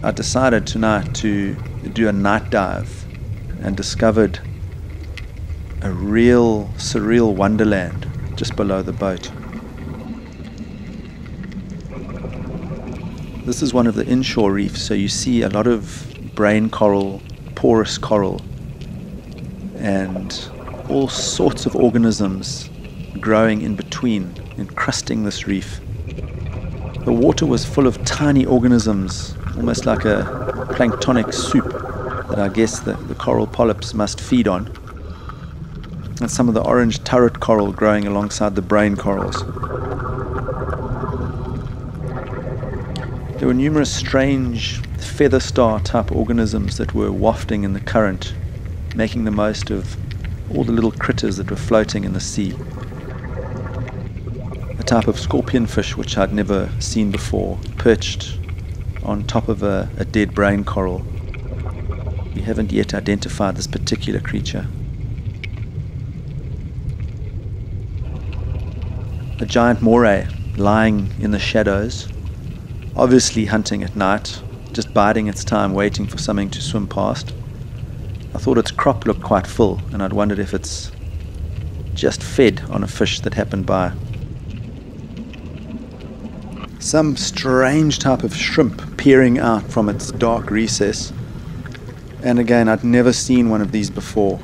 I decided tonight to do a night dive and discovered a real surreal wonderland just below the boat. This is one of the inshore reefs, so you see a lot of brain coral, porous coral, and all sorts of organisms growing in between, encrusting this reef. The water was full of tiny organisms, almost like a planktonic soup that I guess the coral polyps must feed on. And some of the orange turret coral growing alongside the brain corals. There were numerous strange feather star type organisms that were wafting in the current, making the most of all the little critters that were floating in the sea. A type of scorpionfish which I'd never seen before, perched on top of a dead brain coral. We haven't yet identified this particular creature. A giant moray lying in the shadows, obviously hunting at night, just biding its time, waiting for something to swim past. I thought its crop looked quite full, and I'd wondered if it's just fed on a fish that happened by. Some strange type of shrimp peering out from its dark recess. And again, I'd never seen one of these before.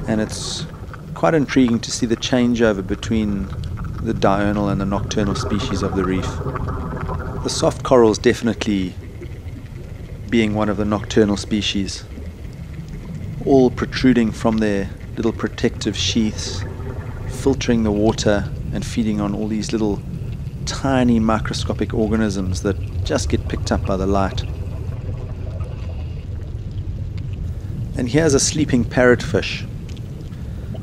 And it's quite intriguing to see the changeover between the diurnal and the nocturnal species of the reef. The soft corals definitely being one of the nocturnal species, all protruding from their little protective sheaths, filtering the water and feeding on all these little tiny microscopic organisms that just get picked up by the light. And here's a sleeping parrotfish,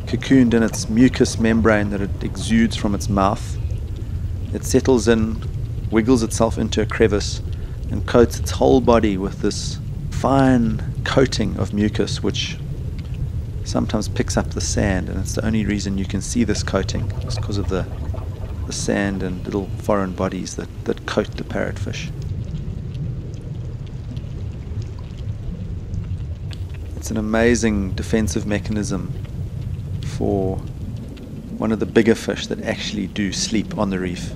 cocooned in its mucous membrane that it exudes from its mouth. It settles in, wiggles itself into a crevice, and coats its whole body with this fine coating of mucus, which sometimes picks up the sand, and it's the only reason you can see this coating. It's because of the sand and little foreign bodies that coat the parrotfish. It's an amazing defensive mechanism for one of the bigger fish that actually do sleep on the reef.